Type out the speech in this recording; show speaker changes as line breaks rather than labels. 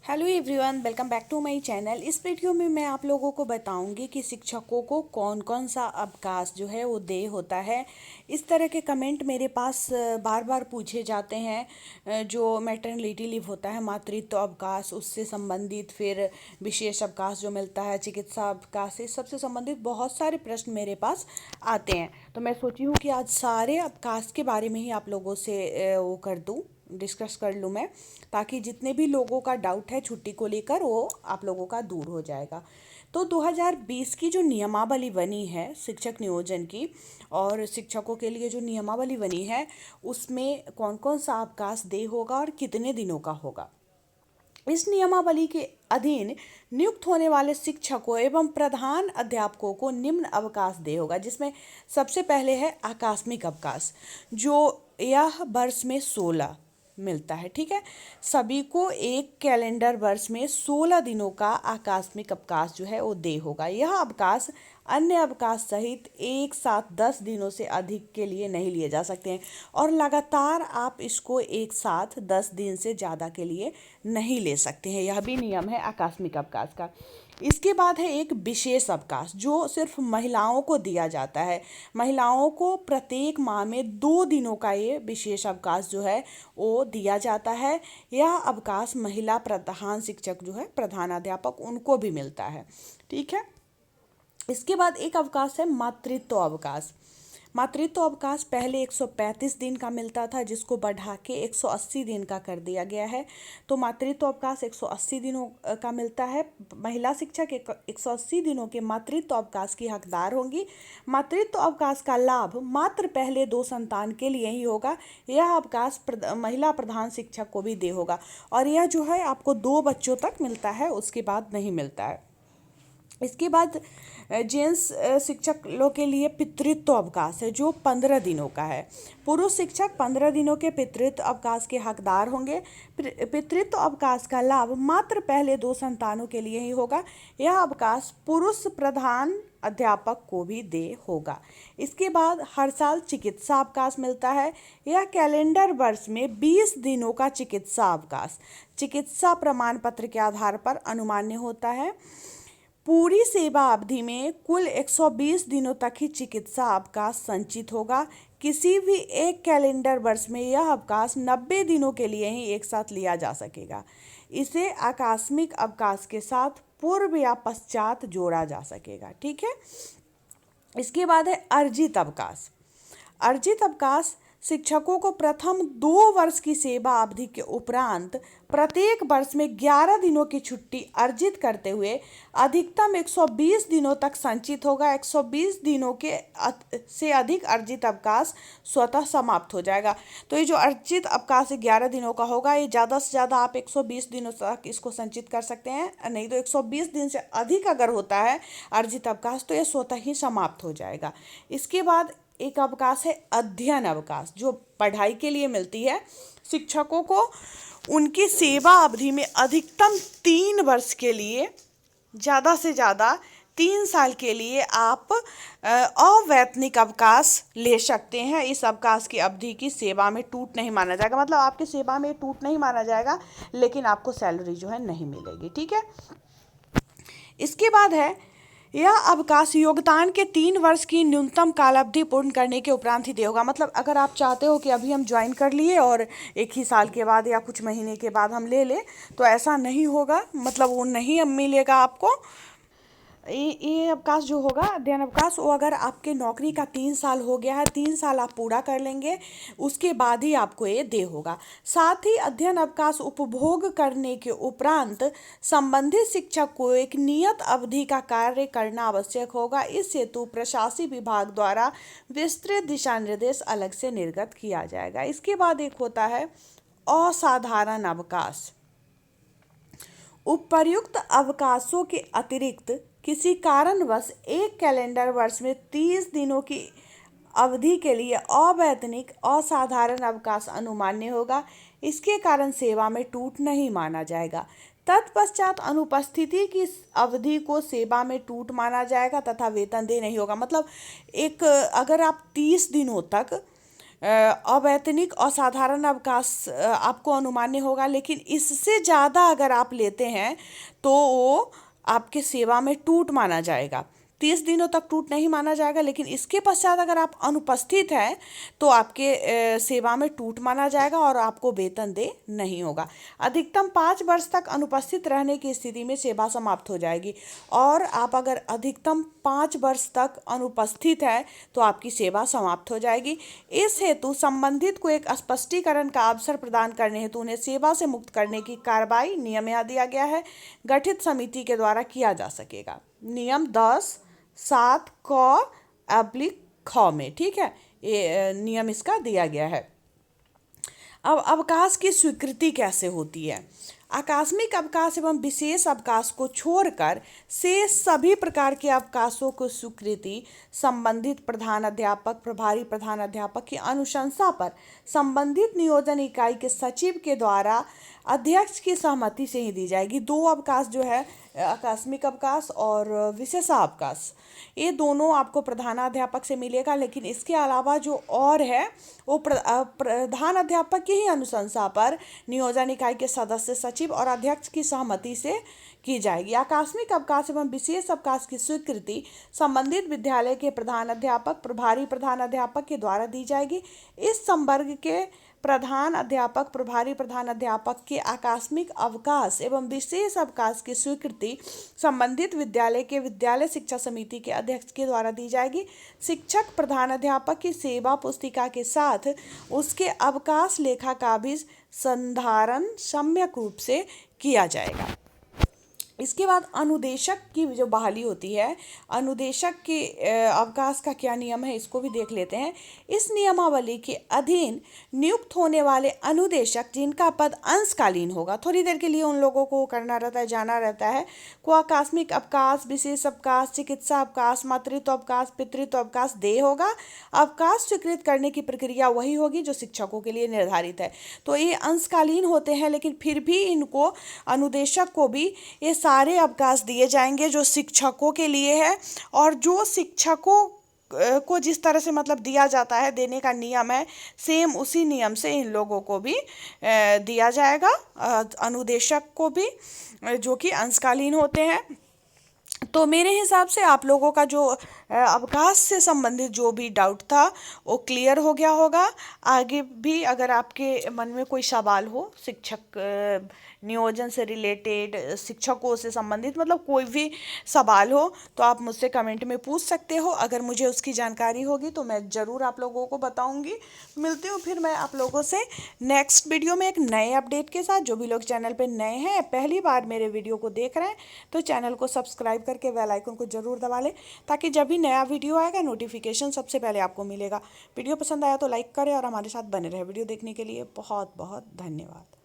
Hello everyone, welcome back to my channel. इस video में मैं आप लोगों को बताऊंगी कि शिक्षकों को कौन कौन सा अवकाश जो है वो दे होता है। इस तरह के कमेंट मेरे पास बार बार पूछे जाते हैं। जो मैटरनिटी लीव होता है, मातृत्व अवकाश, उससे संबंधित फिर विशेष अवकाश जो मिलता है, चिकित्सा अवकाश, इस सबसे संबंधित बहुत सारे प्रश्न मेरे पास आते हैं। तो मैं सोची हूँ कि आज सारे अवकाश के बारे में ही आप लोगों से वो कर दूँ, डिस्कस कर लूँ मैं, ताकि जितने भी लोगों का डाउट है छुट्टी को लेकर वो आप लोगों का दूर हो जाएगा। तो 2020 की जो नियमावली बनी है शिक्षक नियोजन की, और शिक्षकों के लिए जो नियमावली बनी है, उसमें कौन कौन सा अवकाश दे होगा और कितने दिनों का होगा। इस नियमावली के अधीन नियुक्त होने वाले शिक्षकों एवं प्रधान अध्यापकों को निम्न अवकाश दे होगा, जिसमें सबसे पहले है आकस्मिक अवकाश, जो यह वर्ष में 16 मिलता है। ठीक है, सभी को एक कैलेंडर वर्ष में 16 दिनों का आकस्मिक अवकाश जो है वो दे होगा। यह अवकाश अन्य अवकाश सहित एक साथ 10 दिनों से अधिक के लिए नहीं लिए जा सकते हैं, और लगातार आप इसको एक साथ 10 दिन से ज़्यादा के लिए नहीं ले सकते हैं। यह भी नियम है आकस्मिक अवकाश का। इसके बाद है एक विशेष अवकाश, जो सिर्फ महिलाओं को दिया जाता है। महिलाओं को प्रत्येक माह में 2 दिनों का ये विशेष अवकाश जो है वो दिया जाता है। यह अवकाश महिला प्रधान शिक्षक जो है, प्रधानाध्यापक, उनको भी मिलता है। ठीक है, इसके बाद एक अवकाश है मातृत्व अवकाश। मातृत्व अवकाश पहले 135 दिन का मिलता था, जिसको बढ़ा के 180 दिन का कर दिया गया है। तो मातृत्व अवकाश 180 दिनों का मिलता है। महिला शिक्षक 180 दिनों के मातृत्व अवकाश की हकदार होंगी। मातृत्व अवकाश का लाभ मात्र पहले 2 संतान के लिए ही होगा। यह अवकाश महिला प्रधान शिक्षक को भी दे होगा, और यह जो है आपको 2 बच्चों तक मिलता है, उसके बाद नहीं मिलता है। इसके बाद जेंट्स शिक्षक लोग के लिए पितृत्व अवकाश है, जो 15 दिनों का है। पुरुष शिक्षक 15 दिनों के पितृत्व अवकाश के हकदार होंगे। पितृत्व अवकाश का लाभ मात्र पहले 2 संतानों के लिए ही होगा। यह अवकाश पुरुष प्रधान अध्यापक को भी दे होगा। इसके बाद हर साल चिकित्सा अवकाश मिलता है। यह कैलेंडर वर्ष में 20 दिनों का चिकित्सा अवकाश चिकित्सा प्रमाण पत्र के आधार पर अनुमान्य होता है। पूरी सेवा अवधि में कुल 120 दिनों तक ही चिकित्सा अवकाश संचित होगा। किसी भी एक कैलेंडर वर्ष में यह अवकाश 90 दिनों के लिए ही एक साथ लिया जा सकेगा। इसे आकस्मिक अवकाश के साथ पूर्व या पश्चात जोड़ा जा सकेगा। ठीक है, इसके बाद है अर्जित अवकाश। अर्जित अवकाश शिक्षकों को प्रथम 2 वर्ष की सेवा अवधि के उपरांत प्रत्येक वर्ष में 11 दिनों की छुट्टी अर्जित करते हुए अधिकतम 120 दिनों तक संचित होगा। 120 दिनों के से अधिक अर्जित अवकाश स्वतः समाप्त हो जाएगा। तो ये जो अर्जित अवकाश 11 दिनों का होगा, ये ज़्यादा से ज़्यादा आप 120 दिनों तक इसको संचित कर सकते हैं, नहीं तो 120 दिन से अधिक अगर होता है अर्जित अवकाश, तो ये स्वतः ही समाप्त हो जाएगा। इसके बाद एक अवकाश है अध्ययन अवकाश, जो पढ़ाई के लिए मिलती है। शिक्षकों को उनकी सेवा अवधि में अधिकतम 3 वर्ष के लिए, ज़्यादा से ज़्यादा 3 साल के लिए आप अवैतनिक अवकाश ले सकते हैं। इस अवकाश की अवधि की सेवा में टूट नहीं माना जाएगा, मतलब आपकी सेवा में टूट नहीं माना जाएगा, लेकिन आपको सैलरी जो है नहीं मिलेगी। ठीक है, इसके बाद है यह अवकाश योगदान के 3 वर्ष की न्यूनतम कालावधि पूर्ण करने के उपरांत ही दे होगा। मतलब अगर आप चाहते हो कि अभी हम ज्वाइन कर लिए और 1 ही साल के बाद या कुछ महीने के बाद हम ले लें, तो ऐसा नहीं होगा, मतलब वो नहीं मिलेगा आपको। ये अवकाश जो होगा अध्ययन अवकाश, वो अगर आपके नौकरी का 3 साल हो गया है, 3 साल आप पूरा कर लेंगे, उसके बाद ही आपको ये दे होगा। साथ ही अध्ययन अवकाश उपभोग करने के उपरांत संबंधित शिक्षक को एक नियत अवधि का कार्य करना आवश्यक होगा। इस हेतु प्रशासनिक विभाग द्वारा विस्तृत दिशा निर्देश अलग से निर्गत किया जाएगा। इसके बाद एक होता है असाधारण अवकाश। उपर्युक्त अवकाशों के अतिरिक्त किसी कारणवश एक कैलेंडर वर्ष में 30 दिनों की अवधि के लिए अवैतनिक असाधारण अवकाश अनुमान्य होगा। इसके कारण सेवा में टूट नहीं माना जाएगा। तत्पश्चात अनुपस्थिति की अवधि को सेवा में टूट माना जाएगा तथा वेतन देय नहीं होगा। मतलब एक अगर आप 30 दिनों तक अवैतनिक असाधारण अवकाश आपको अनुमान्य होगा, लेकिन इससे ज़्यादा अगर आप लेते हैं तो वो आपके सेवा में टूट माना जाएगा। 30 दिनों तक टूट नहीं माना जाएगा, लेकिन इसके पश्चात अगर आप अनुपस्थित हैं तो आपके सेवा में टूट माना जाएगा और आपको वेतन दे नहीं होगा। अधिकतम 5 वर्ष तक अनुपस्थित रहने की स्थिति में सेवा समाप्त हो जाएगी, और आप अगर अधिकतम 5 वर्ष तक अनुपस्थित है तो आपकी सेवा समाप्त हो जाएगी। इस हेतु संबंधित को एक स्पष्टीकरण का अवसर प्रदान करने हेतु उन्हें सेवा से मुक्त करने की कार्रवाई नियम यहाँ दिया गया है, गठित समिति के द्वारा किया जा सकेगा। नियम 10(7) क/ख में, ठीक है, ये नियम इसका दिया गया है। अब अवकाश की स्वीकृति कैसे होती है? आकस्मिक अवकाश एवं विशेष अवकाश को छोड़कर शेष सभी प्रकार के अवकाशों को स्वीकृति संबंधित प्रधान अध्यापक, प्रभारी प्रधान अध्यापक की अनुशंसा पर संबंधित नियोजन इकाई के सचिव के द्वारा अध्यक्ष की सहमति से ही दी जाएगी। 2 अवकाश जो है, आकस्मिक अवकाश और विशेषावकाश, ये दोनों आपको प्रधानाध्यापक से मिलेगा, लेकिन इसके अलावा जो और है वो प्रधान अध्यापक की ही अनुशंसा पर नियोजन इकाई के सदस्य, सचिव और अध्यक्ष की सहमति से की जाएगी। आकस्मिक अवकाश एवं विशेष अवकाश की स्वीकृति संबंधित विद्यालय के प्रधान अध्यापक, प्रभारी प्रधान अध्यापक के द्वारा दी जाएगी। इस संवर्ग के प्रधान अध्यापक, प्रभारी प्रधान अध्यापक के आकस्मिक अवकाश एवं विशेष अवकाश की स्वीकृति संबंधित विद्यालय के विद्यालय शिक्षा समिति के अध्यक्ष के द्वारा दी जाएगी। शिक्षक प्रधान अध्यापक की सेवा पुस्तिका के साथ उसके अवकाश लेखा का भी संधारण सम्यक रूप से किया जाएगा। इसके बाद अनुदेशक की जो बहाली होती है, अनुदेशक के अवकाश का क्या नियम है इसको भी देख लेते हैं। इस नियमावली के अधीन नियुक्त होने वाले अनुदेशक जिनका पद अंशकालीन होगा, थोड़ी देर के लिए उन लोगों को करना रहता है, जाना रहता है, को आकस्मिक अवकाश, विशेष अवकाश, चिकित्सा अवकाश, मातृत्व अवकाश, पितृत्व अवकाश दे होगा। अवकाश स्वीकृत करने की प्रक्रिया वही होगी जो शिक्षकों के लिए निर्धारित है। तो ये अंशकालीन होते हैं, लेकिन फिर भी इनको, अनुदेशक को भी ये सारे अवकाश दिए जाएंगे जो शिक्षकों के लिए है, और जो शिक्षकों को जिस तरह से मतलब दिया जाता है, देने का नियम है, सेम उसी नियम से इन लोगों को भी दिया जाएगा, अनुदेशक को भी, जो कि अंशकालीन होते हैं। तो मेरे हिसाब से आप लोगों का जो अवकाश से संबंधित जो भी डाउट था वो क्लियर हो गया होगा। आगे भी अगर आपके मन में कोई सवाल हो शिक्षक नियोजन से रिलेटेड, शिक्षकों से संबंधित, मतलब कोई भी सवाल हो तो आप मुझसे कमेंट में पूछ सकते हो। अगर मुझे उसकी जानकारी होगी तो मैं ज़रूर आप लोगों को बताऊंगी। मिलती हूँ फिर मैं आप लोगों से नेक्स्ट वीडियो में एक नए अपडेट के साथ। जो भी लोग चैनल पे नए हैं, पहली बार मेरे वीडियो को देख रहे हैं, तो चैनल को सब्सक्राइब करके बेल आइकन को ज़रूर दबा लें, ताकि जब भी नया वीडियो आएगा नोटिफिकेशन सबसे पहले आपको मिलेगा। वीडियो पसंद आया तो लाइक करें और हमारे साथ बने रहे। वीडियो देखने के लिए बहुत बहुत धन्यवाद।